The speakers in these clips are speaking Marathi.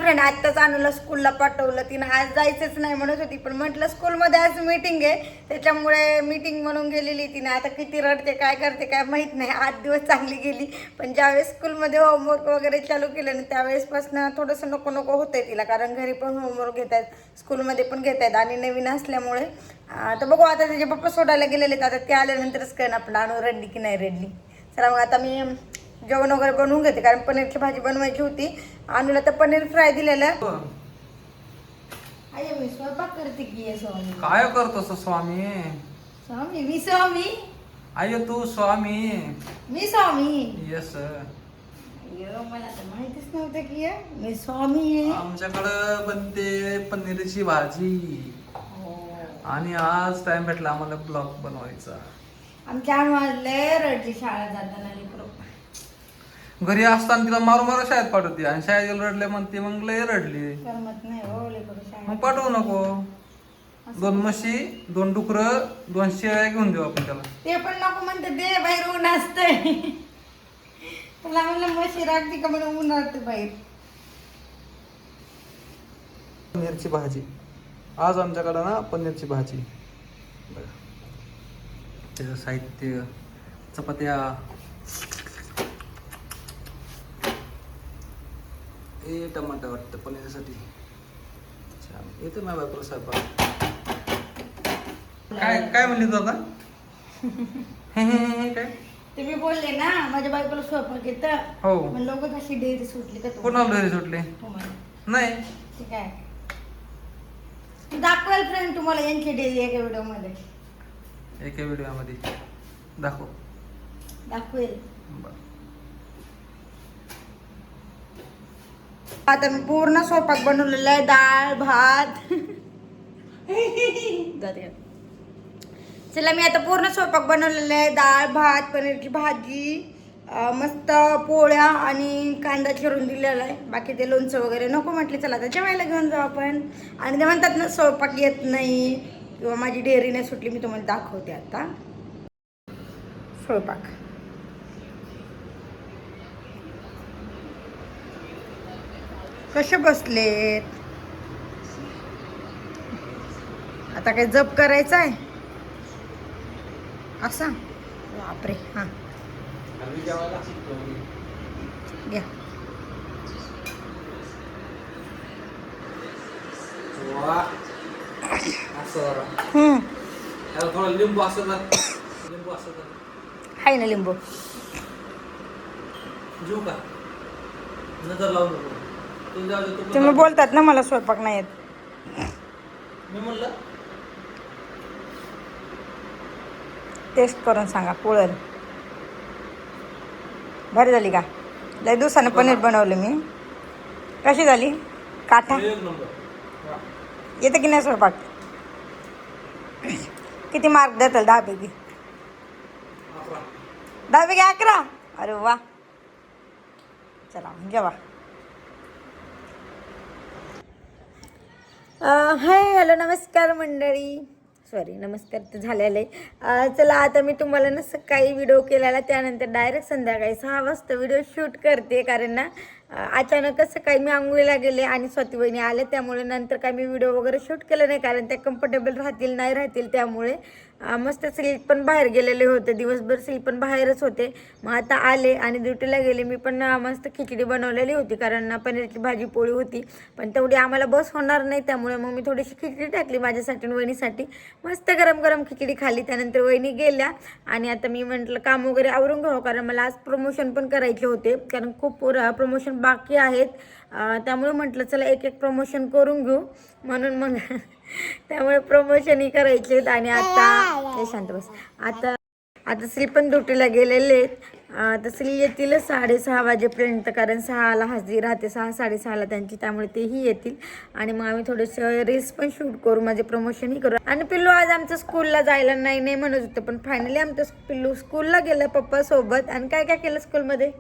फ्रेंड आत्ताच अनुला स्कूलला पाठवलं. तिनं आज जायचंच नाही म्हणत होती, पण म्हटलं स्कूलमध्ये आज मीटिंग आहे त्याच्यामुळे मीटिंग म्हणून गेलेली. तिने आता किती रडते काय करते काय माहीत नाही. 8 दिवस चांगली गेली, पण ज्यावेळेस स्कूलमध्ये होमवर्क वगैरे चालू केलं ना त्यावेळेसपासून थोडंसं नको नको होतंय तिला, कारण घरी पण होमवर्क घेत आहेत, स्कूलमध्ये पण घेत आहेत आणि नवीन असल्यामुळे. तर बघू आता त्याचे पप्पा सोडायला गेलेले आहेत, आता ते आल्यानंतरच कळेन आपलं अनु रडली की नाही रडली. चला मग आता मी जेवण वगैरे बनवून घेते, कारण पनीरची भाजी बनवायची होती. अनुला तर पनीर फ्राय दिलेलं. अरे मी स्वयंपाक करते की स्वामी. काय करतोस स्वामी? स्वामी मी स्वामी. I Tu Swami. Me Swami. Yes. मला तर माहितीच नव्हतं की मी स्वामी आहे. आमच्याकडं बनते पनीरची भाजी आणि आज टाइम भेटला आम्हाला ब्लॉग बनवायचा. आमच्या अनु वाजले रडली शाळा जाताना. घरी असताना तिला मारू मारू शाळेत पाठवते आणि शाळेत गेलं रडले म्हणते, मग लय रडली. करमत नाही हो लेकरू शाळेत. मग पाठवू नको. 2 म्हशी 2 डुकरं 2 शेळ्या घेऊन देऊ आपण त्याला. ते पण नको म्हणते, दे बाहेर ऊन असतंय. तुला म्हणलं म्हशी राखते का म्हणून ऊन असते बाहेर. पनीरची भाजी आज आमच्याकडं ना, पनीरची भाजी. बघा त्याचं साहित्य: चपात्या, हे टमाटर वाटतं पनीरसाठी. छान येतं माझ्या बायकोला स्वयंपाक. काय काय म्हणली तू आता? काय ते मी बोलले ना माझ्या बायकोला स्वयंपाक येतं. हो. पण लोक कशी डेअरी सुटली का कोणाला घरी सुटले? नाही. ठीक आहे, दाखवाल फ्रेंड तुम्हाला यांची डेअरी एका व्हिडिओ मध्ये. एका व्हिडिओमध्ये दाखवेल. आता मी पूर्ण स्वयंपाक बनवलेला आहे. डाळ भात. चला मी आता पूर्ण स्वयंपाक बनवलेला आहे. डाळ भात, पनीरची भाजी, मस्त पोळ्या आणि कांदा चिरून दिलेला आहे. बाकी ते लोणचं वगैरे नको म्हटले, चला आता जेवायला घेऊन जाऊ आपण. आणि ते म्हणतात ना स्वयंपाक येत नाही किंवा माझी डेअरी नाही सुटली, मी तुम्हाला दाखवते आता स्वयंपाक. कसे बसलेत आता, काय जप करायचं आहे असा? बापरे. हा घ्या. लिंबू असं हाय ना लिंबू. जीव का नजर लावू नको. तुम्ही बोलतात ना मला स्वयंपाक नाही येत. मी म्हणलं टेस्ट करून सांगा. पोळल भारी झाली का? लय दिवसानं पनीर बनवलं मी. कशी झाली? काठा येतं की नाही स्वयंपाक? किती मार्क देताल? 10 पैकी 10 पैकी 11. अरे वा. चला जेवा. हाय हॅलो नमस्कार मंडळी. सॉरी नमस्कार तर झालेलं आहे. चला आता मी तुम्हाला ना सकाळी व्हिडिओ केलेला, त्यानंतर डायरेक्ट संध्याकाळी 6 वाजता व्हिडिओ शूट करते, कारण ना अचानकच सकाळी मी आंघोळीला गेले आणि स्वाती वहिनी आले, त्यामुळे नंतर काय मी व्हिडिओ वगैरे शूट केलं नाही, कारण त्या कम्फर्टेबल राहतील नाही राहतील. त्यामुळे मस्त स्लीप पण बाहेर गेलेले होते, दिवसभर स्लीप पण बाहेरच होते. मग आता आले आणि ड्युटीला गेले. मी पण मस्त खिचडी बनवलेली होती, कारण पनीरची भाजी पोळी होती, पण तेवढी आम्हाला बस होणार नाही, त्यामुळे मग मी थोडीशी खिचडी टाकली माझ्यासाठी आणि वहिनीसाठी. मस्त गरम गरम खिचडी खाल्ली. त्यानंतर वहिनी गेल्या आणि आता मी म्हटलं काम वगैरे आवरून घेऊ, कारण मला आज प्रमोशन पण करायचे होते, कारण खूप प्रमोशन बाकी आहेत. त्यामुळे म्हटलं चला एक एक प्रमोशन करून घेऊ, म्हणून मग त्यामुळे प्रमोशनही करायचे आहेत. आणि आता शांत बस. आता श्री पण ड्युटीला गेलेले आहेत. तर श्री येतील 6:30 वाजेपर्यंत, कारण 6ला हजरी राहते, 6-6:30ला त्यांची, त्यामुळे तेही येतील. आणि मग आम्ही थोडंसं रील्स पण शूट करू, माझे प्रमोशनही करू. आणि पिल्लू आज आमचं स्कूलला जायला नाही म्हणत होतं, पण फायनली आमचं पिल्लू स्कूलला गेलं पप्पा सोबत. आणि काय काय केलं स्कूलमध्ये?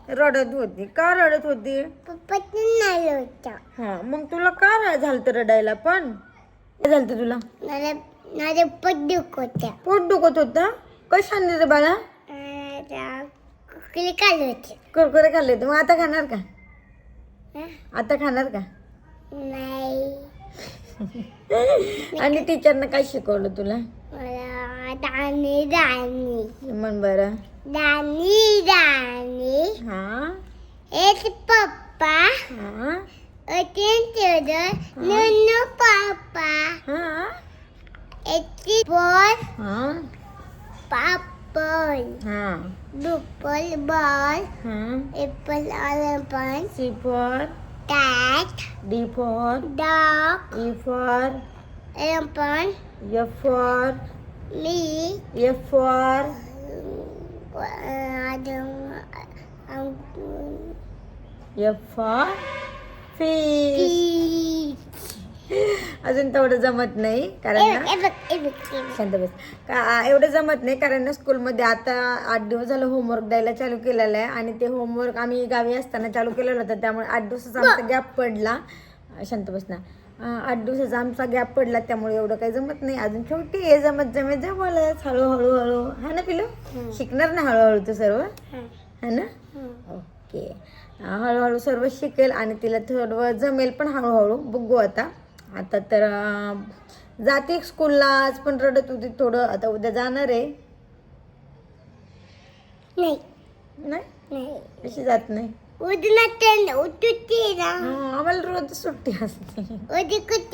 रडत होती. का रडत होती? हा मग तुला का झालं रडायला? पण काय झालं तुला? पोट दुखत होतं. कशाने रे बाळा? कुरकुरे खाल्ले होते. मग आता खाणार का? आता खाणार का? नाही. आणि टीचरनं काय शिकवलं तुला? मला दाणी दाणी म्हण बरं. दाणी दाणी हा एक पप्पा हा अतीन तुझं नुनू पप्पा हा एक बॉल हा पापल हा बुपल बॉल हा. एप्पल ऑलिम्पन C for cat D for dog E for एम्पन F for मी F for F for fish. अजून तेवढं जमत नाही कारण ना शांत बस. एवढं जमत नाही कारण ना स्कूलमध्ये आता 8 दिवस झालं होमवर्क द्यायला चालू केलेलं आहे आणि ते होमवर्क आम्ही गावी असताना चालू केलेलं होतं त्यामुळे 8 दिवसाचा आमचा गॅप पडला. शांत बस ना. 8 दिवसाचा आमचा गॅप पडला त्यामुळे एवढं काही जमत नाही. अजून छोटी आहे जमत जमलच हळूहळू हळू. हा ना पिलो शिकणार ना हळूहळू तू सर्व है ना. ओके हळूहळू सर्व शिकेल आणि तिला थोडं जमेल पण हळूहळू बघू. आता तर जाते स्कूलला. आज पण रडत होती थोडं. आता उद्या जाणार आहे. नाही नाही नाही कशी जात नाही. उद्या उठते ना आम्हाला रोज सुट्टी असते. उद्या कुठे